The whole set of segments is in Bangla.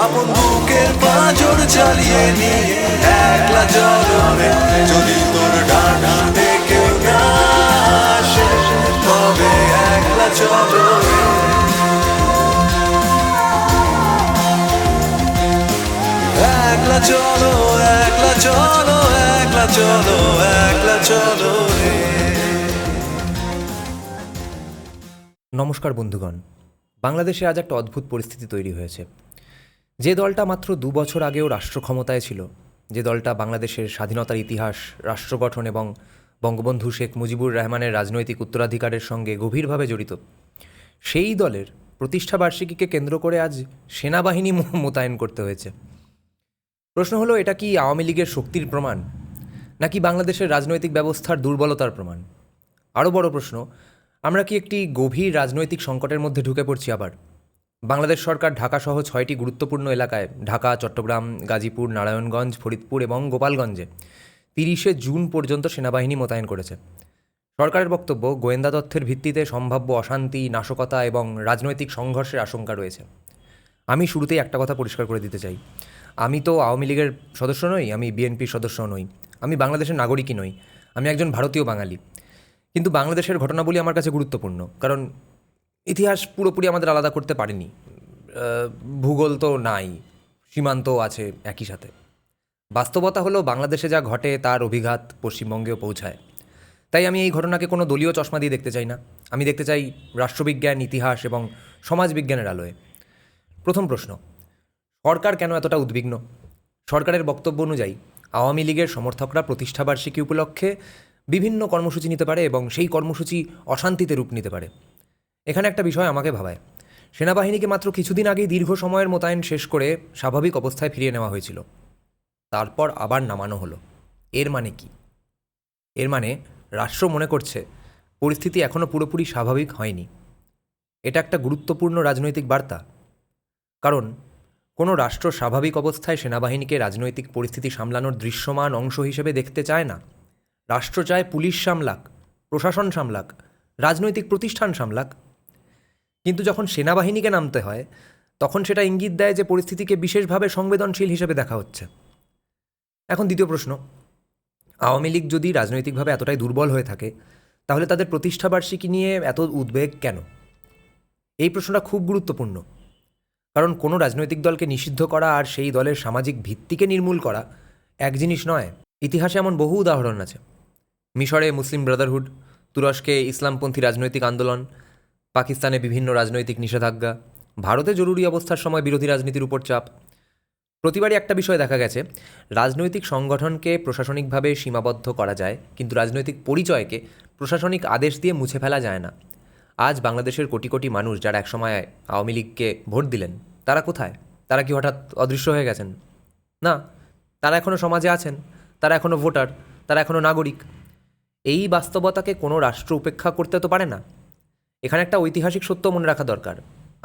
আপন বুকের পাঁজর চালিয়ে নিয়ে একলা চলো রে। যদি তোর ডানাতে কেউ না আসে তবে একলা চলো রে। একলা চলো, একলা চলো, একলা চলো, একলা চলো রে। নমস্কার বন্ধুগণ, বাংলাদেশে আজ একটা অদ্ভুত পরিস্থিতি তৈরি হয়েছে। যে দলটা মাত্র 2 বছর আগেও রাষ্ট্র ক্ষমতায় ছিল, যে দলটা বাংলাদেশের স্বাধীনতার ইতিহাস, রাষ্ট্র গঠন এবং বঙ্গবন্ধু শেখ মুজিবুর রহমানের রাজনৈতিক উত্তরাধিকারের সঙ্গে গভীরভাবে জড়িত, সেই দলের প্রতিষ্ঠাবার্ষিকীকে কেন্দ্র করে আজ সেনাবাহিনী মোতায়েন করতে হয়েছে। প্রশ্ন হলো, এটা কি আওয়ামী লীগের শক্তির প্রমাণ, নাকি বাংলাদেশের রাজনৈতিক ব্যবস্থার দুর্বলতার প্রমাণ? আরও বড় প্রশ্ন, আমরা কি একটি গভীর রাজনৈতিক সংকটের মধ্যে ঢুকে পড়ছি আবার? বাংলাদেশ সরকার ঢাকাসহ 6টি গুরুত্বপূর্ণ এলাকায়, ঢাকা, চট্টগ্রাম, গাজীপুর, নারায়ণগঞ্জ, ফরিদপুর এবং গোপালগঞ্জে 30শে জুন পর্যন্ত সেনাবাহিনী মোতায়েন করেছে। সরকারের বক্তব্য, গোয়েন্দা তথ্যের ভিত্তিতে সম্ভাব্য অশান্তি, নাশকতা এবং রাজনৈতিক সংঘর্ষের আশঙ্কা রয়েছে। আমি শুরুতেই একটা কথা পরিষ্কার করে দিতে চাই, আমি তো আওয়ামী লীগের সদস্য নই, আমি বিএনপির সদস্য নই, আমি বাংলাদেশের নাগরিকই নই, আমি একজন ভারতীয় বাঙালি। কিন্তু বাংলাদেশের ঘটনাবলী আমার কাছে গুরুত্বপূর্ণ, কারণ ইতিহাস পুরোপুরি আমাদের আলাদা করতে পারেনি। ভূগোল তো নাই, সীমান্ত আছে একই সাথে। বাস্তবতা হলো, বাংলাদেশে যা ঘটে তার অভিঘাত পশ্চিমবঙ্গেও পৌঁছায়। তাই আমি এই ঘটনাকে কোনো দলীয় চশমা দিয়ে দেখতে চাই না, আমি দেখতে চাই রাষ্ট্রবিজ্ঞান, ইতিহাস এবং সমাজবিজ্ঞানের আলোয়। প্রথম প্রশ্ন, সরকার কেন এতটা উদ্বিগ্ন? সরকারের বক্তব্য অনুযায়ী আওয়ামী লীগের সমর্থকরা প্রতিষ্ঠাবার্ষিকী উপলক্ষে বিভিন্ন কর্মসূচি নিতে পারে এবং সেই কর্মসূচি অশান্তিতে রূপ নিতে পারে। এখানে একটা বিষয় আমাকে ভাবায়, সেনাবাহিনীকে মাত্র কিছুদিন আগেই দীর্ঘ সময়ের মোতায়েন শেষ করে স্বাভাবিক অবস্থায় ফিরিয়ে নেওয়া হয়েছিল, তারপর আবার নামানো হলো। এর মানে কি? এর মানে রাষ্ট্র মনে করছে পরিস্থিতি এখনও পুরোপুরি স্বাভাবিক হয়নি। এটা একটা গুরুত্বপূর্ণ রাজনৈতিক বার্তা, কারণ কোনো রাষ্ট্র স্বাভাবিক অবস্থায় সেনাবাহিনীকে রাজনৈতিক পরিস্থিতি সামলানোর দৃশ্যমান অংশ হিসেবে দেখতে চায় না। রাষ্ট্র চায় পুলিশ সামলাক, প্রশাসন সামলাক, রাজনৈতিক প্রতিষ্ঠান সামলাক। কিন্তু যখন সেনাবাহিনীকে নামতে হয়, তখন সেটা ইঙ্গিত দেয় যে পরিস্থিতিকে বিশেষভাবে সংবেদনশীল হিসেবে দেখা হচ্ছে। এখন দ্বিতীয় প্রশ্ন, আওয়ামী লীগ যদি রাজনৈতিকভাবে এতটাই দুর্বল হয়ে থাকে, তাহলে তাদের প্রতিষ্ঠাবার্ষিকী নিয়ে এত উদ্বেগ কেন? এই প্রশ্নটা খুব গুরুত্বপূর্ণ, কারণ কোনো রাজনৈতিক দলকে নিষিদ্ধ করা আর সেই দলের সামাজিক ভিত্তিকে নির্মূল করা এক জিনিস নয়। ইতিহাসে এমন বহু উদাহরণ আছে। মিশরে মুসলিম ব্রাদারহুড, তুরস্কে ইসলামপন্থী রাজনৈতিক আন্দোলন, পাকিস্তানে বিভিন্ন রাজনৈতিক নিষেধাজ্ঞা, ভারতে জরুরি অবস্থার সময় বিরোধী রাজনীতির উপর চাপ। প্রতিবারই একটা বিষয় দেখা গেছে, রাজনৈতিক সংগঠনকে প্রশাসনিকভাবে সীমাবদ্ধ করা যায়, কিন্তু রাজনৈতিক পরিচয়কে প্রশাসনিক আদেশ দিয়ে মুছে ফেলা যায় না। আজ বাংলাদেশের কোটি কোটি মানুষ যারা একসময় আওয়ামী লীগকে ভোট দিলেন, তারা কোথায়? তারা কি হঠাৎ অদৃশ্য হয়ে গেছেন? না, তারা এখনও সমাজে আছেন, তারা এখনও ভোটার, তারা এখনও নাগরিক। এই বাস্তবতাকে কোনো রাষ্ট্র উপেক্ষা করতে তো পারে না। এখানে একটা ঐতিহাসিক সত্য মনে রাখা দরকার।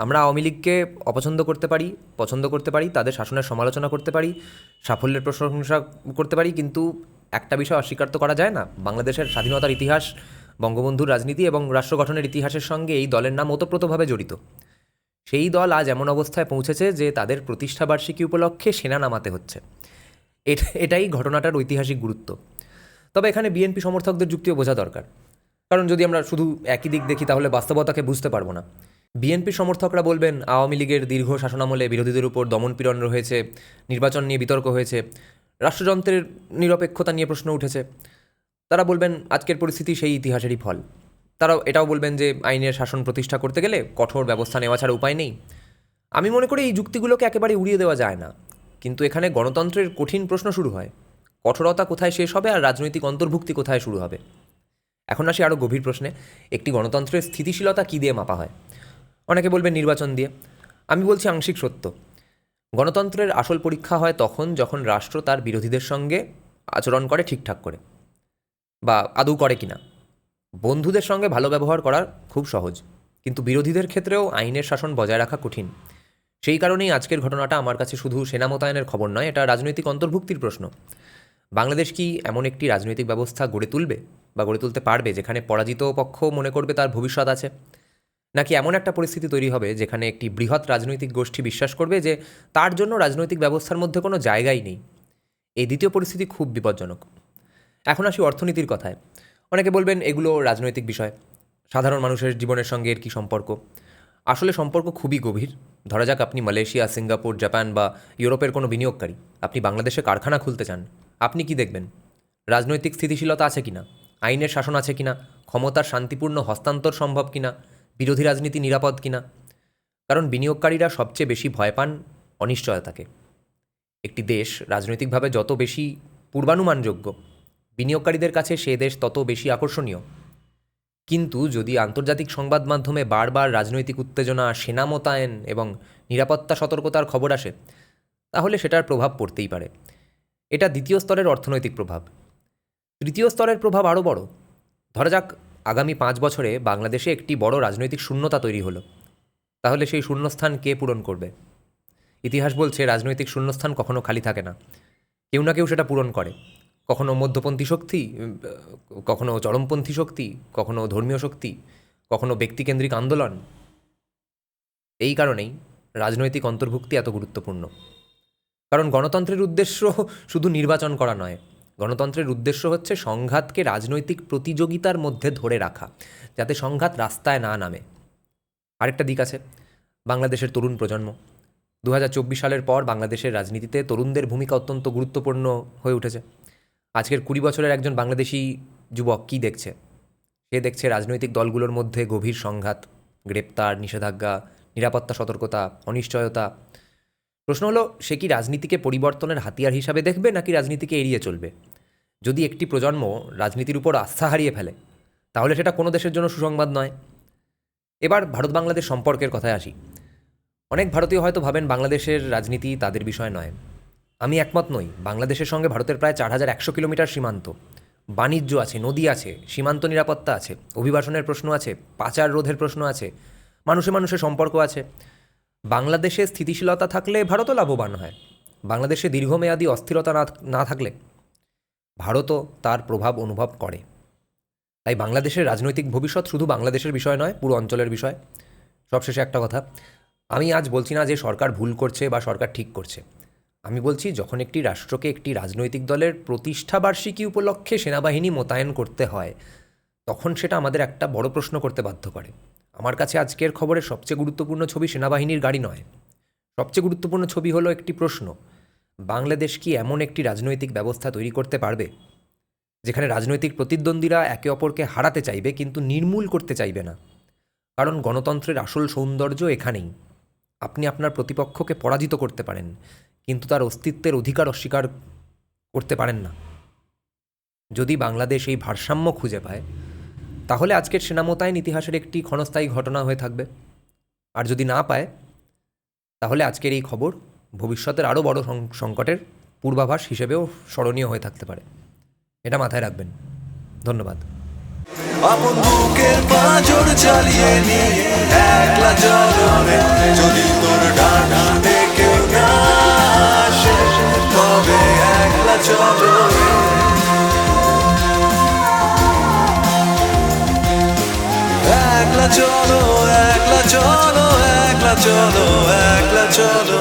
আমরা আওয়ামী লীগকে অপছন্দ করতে পারি, পছন্দ করতে পারি, তাদের শাসনের সমালোচনা করতে পারি, সাফল্যের প্রশংসা করতে পারি, কিন্তু একটা বিষয় অস্বীকার তো করা যায় না, বাংলাদেশের স্বাধীনতার ইতিহাস, বঙ্গবন্ধুর রাজনীতি এবং রাষ্ট্র গঠনের ইতিহাসের সঙ্গে এই দলের নাম ওতপ্রোতভাবে জড়িত। সেই দল আজ এমন অবস্থায় পৌঁছেছে যে তাদের প্রতিষ্ঠাবার্ষিকী উপলক্ষে সেনা নামাতে হচ্ছে। এটাই ঘটনাটার ঐতিহাসিক গুরুত্ব। তবে এখানে বিএনপি সমর্থকদের যুক্তিও বোঝা দরকার, কারণ যদি আমরা শুধু একই দিক দেখি তাহলে বাস্তবতাকে বুঝতে পারবো না। বিএনপি সমর্থকরা বলবেন, আওয়ামী লীগের দীর্ঘ শাসনামলে বিরোধীদের উপর দমনপীড়ন রয়েছে, নির্বাচন নিয়ে বিতর্ক হয়েছে, রাষ্ট্রযন্ত্রের নিরপেক্ষতা নিয়ে প্রশ্ন উঠেছে। তারা বলবেন আজকের পরিস্থিতি সেই ইতিহাসেরই ফল। তারা এটাও বলবেন যে আইনের শাসন প্রতিষ্ঠা করতে গেলে কঠোর ব্যবস্থা নেওয়া ছাড়া উপায় নেই। আমি মনে করি এই যুক্তিগুলোকে একেবারে উড়িয়ে দেওয়া যায় না, কিন্তু এখানে গণতন্ত্রের কঠিন প্রশ্ন শুরু হয়। কঠোরতা কোথায় শেষ হবে আর রাজনৈতিক অন্তর্ভুক্তি কোথায় শুরু হবে? এখন আসি আরও গভীর প্রশ্নে, একটি গণতন্ত্রের স্থিতিশীলতা কী দিয়ে মাপা হয়? অনেকে বলবেন নির্বাচন দিয়ে। আমি বলছি আংশিক সত্য। গণতন্ত্রের আসল পরীক্ষা হয় তখন যখন রাষ্ট্র তার বিরোধীদের সঙ্গে আচরণ করে ঠিকঠাক করে, বা আদৌ করে কিনা। বন্ধুদের সঙ্গে ভালো ব্যবহার করা খুব সহজ, কিন্তু বিরোধীদের ক্ষেত্রেও আইনের শাসন বজায় রাখা কঠিন। সেই কারণেই আজকের ঘটনাটা আমার কাছে শুধু সেনা মোতায়েনের খবর নয়, এটা রাজনৈতিক অন্তর্ভুক্তির প্রশ্ন। বাংলাদেশ কি এমন একটি রাজনৈতিক ব্যবস্থা গড়ে তুলবে বা গড়ে তুলতে পারবে যেখানে পরাজিত পক্ষ মনে করবে তার ভবিষ্যৎ আছে? নাকি এমন একটা পরিস্থিতি তৈরি হবে যেখানে একটি বৃহৎ রাজনৈতিক গোষ্ঠী বিশ্বাস করবে যে তার জন্য রাজনৈতিক ব্যবস্থার মধ্যে কোনো জায়গাই নেই। এই দ্বিতীয় পরিস্থিতি খুব বিপজ্জনক। এখন আসি অর্থনীতির কথায়। অনেকে বলবেন এগুলো রাজনৈতিক বিষয়, সাধারণ মানুষের জীবনের সঙ্গে এর কী সম্পর্ক? আসলে সম্পর্ক খুবই গভীর। ধরা যাক আপনি মালয়েশিয়া, সিঙ্গাপুর, জাপান বা ইউরোপের কোনো বিনিয়োগকারী। আপনি বাংলাদেশে কারখানা খুলতে চান। আপনি কি দেখবেন? রাজনৈতিক স্থিতিশীলতা আছে কিনা, আইনের শাসন আছে কিনা, ক্ষমতার শান্তিপূর্ণ হস্তান্তর সম্ভব কিনা, বিরোধী রাজনীতি নিরাপদ কিনা। কারণ বিনিয়োগকারীরা সবচেয়ে বেশি ভয় পান অনিশ্চয়তাকে। একটি দেশ রাজনৈতিকভাবে যত বেশি পূর্বানুমানযোগ্য, বিনিয়োগকারীদের কাছে সে দেশ তত বেশি আকর্ষণীয়। কিন্তু যদি আন্তর্জাতিক সংবাদ মাধ্যমে বারবার রাজনৈতিক উত্তেজনা, সেনা মোতায়েন এবং নিরাপত্তা সতর্কতার খবর আসে, তাহলে সেটার প্রভাব পড়তেই পারে। এটা দ্বিতীয় স্তরের অর্থনৈতিক প্রভাব। তৃতীয় স্তরের প্রভাব আরও বড়। ধরা যাক আগামী 5 বছরে বাংলাদেশে একটি বড় রাজনৈতিক শূন্যতা তৈরি হলো। তাহলে সেই শূন্যস্থান কে পূরণ করবে? ইতিহাস বলছে রাজনৈতিক শূন্যস্থান কখনো খালি থাকে না, কেউ না কেউ সেটা পূরণ করে। কখনো মধ্যপন্থী শক্তি, কখনো চরমপন্থী শক্তি, কখনো ধর্মীয় শক্তি, কখনো ব্যক্তিকেন্দ্রিক আন্দোলন। এই কারণেই রাজনৈতিক অন্তর্ভুক্তি এত গুরুত্বপূর্ণ। কারণ গণতন্ত্রের উদ্দেশ্য শুধু নির্বাচন করা নয়। গণতন্ত্রের উদ্দেশ্য হচ্ছে সংঘাতকে রাজনৈতিক প্রতিযোগিতার মধ্যে ধরে রাখা, যাতে সংঘাত রাস্তায় না নামে। আরেকটা দিক আছে, বাংলাদেশের তরুণ প্রজন্ম। 2024 সালের পর বাংলাদেশের রাজনীতিতে তরুণদের ভূমিকা অত্যন্ত গুরুত্বপূর্ণ হয়ে উঠেছে। আজকের 20 বছরের একজন বাংলাদেশি যুবক কী দেখছে? সে দেখছে রাজনৈতিক দলগুলোর মধ্যে গভীর সংঘাত, গ্রেপ্তার, নিষেধাজ্ঞা, নিরাপত্তা সতর্কতা, অনিশ্চয়তা। প্রশ্ন হলো, সে কি রাজনীতিকে পরিবর্তনের হাতিয়ার হিসাবে দেখবে নাকি রাজনীতিকে এড়িয়ে চলবে? যদি একটি প্রজন্ম রাজনীতির উপর আস্থা হারিয়ে ফেলে, তাহলে সেটা কোনো দেশের জন্য সুসংবাদ নয়। এবার ভারত বাংলাদেশ সম্পর্কের কথায় আসি। অনেক ভারতীয় হয়তো ভাবেন বাংলাদেশের রাজনীতি তাদের বিষয় নয়। আমি একমত নই। বাংলাদেশের সঙ্গে ভারতের প্রায় 4100 কিলোমিটার সীমান্ত, বাণিজ্য আছে, নদী আছে, সীমান্ত নিরাপত্তা আছে, অভিবাসনের প্রশ্ন আছে, পাচার রোধের প্রশ্ন আছে, মানুষে মানুষে সম্পর্ক আছে। বাংলাদেশে স্থিতিশীলতা থাকলে ভারতও লাভবান হয়। বাংলাদেশে দীর্ঘমেয়াদী অস্থিরতা না থাকলে ভারতও তার প্রভাব অনুভব করে। তাই বাংলাদেশের রাজনৈতিক ভবিষ্যৎ শুধু বাংলাদেশের বিষয় নয়, পুরো অঞ্চলের বিষয়। সবশেষে একটা কথা, আমি আজ বলছি না যে সরকার ভুল করছে বা সরকার ঠিক করছে। আমি বলছি, যখন একটি রাষ্ট্রকে একটি রাজনৈতিক দলের প্রতিষ্ঠাবার্ষিকী উপলক্ষে সেনাবাহিনী মোতায়েন করতে হয়, তখন সেটা আমাদের একটা বড় প্রশ্ন করতে বাধ্য করে। আমার কাছে আজকের খবরের সবচেয়ে গুরুত্বপূর্ণ ছবি সেনাবাহিনীর গাড়ি নয়। সবচেয়ে গুরুত্বপূর্ণ ছবি হলো একটি প্রশ্ন: বাংলাদেশ কি এমন একটি রাজনৈতিক ব্যবস্থা তৈরি করতে পারবে যেখানে রাজনৈতিক প্রতিদ্বন্দ্বীরা একে অপরকে হারাতে চাইবে কিন্তু নির্মূল করতে চাইবে না? কারণ গণতন্ত্রের আসল সৌন্দর্য এখানেই। আপনি আপনার প্রতিপক্ষকে পরাজিত করতে পারেন, কিন্তু তার অস্তিত্বের অধিকার অস্বীকার করতে পারেন না। যদি বাংলাদেশ এই ভারসাম্য খুঁজে পায়, তাহলে আজকের সেনা মোতায়েন ইতিহাসের একটি ক্ষণস্থায়ী ঘটনা হয়ে থাকবে। আর যদি না পায়, তাহলে আজকের এই খবর ভবিষ্যতের আরও বড় সংকটের পূর্বাভাস হিসেবেও স্মরণীয় হয়ে থাকতে পারে। এটা মাথায় রাখবেন। ধন্যবাদ। আপন বুকের পাঁজর চালিয়ে নিয়ে একলা চলবে, যদি তোর ডানাতে কেউ না আসে, তবে একলা চলবে। একলা চলো, একলা চলো, একলা চলো, একলা চলো।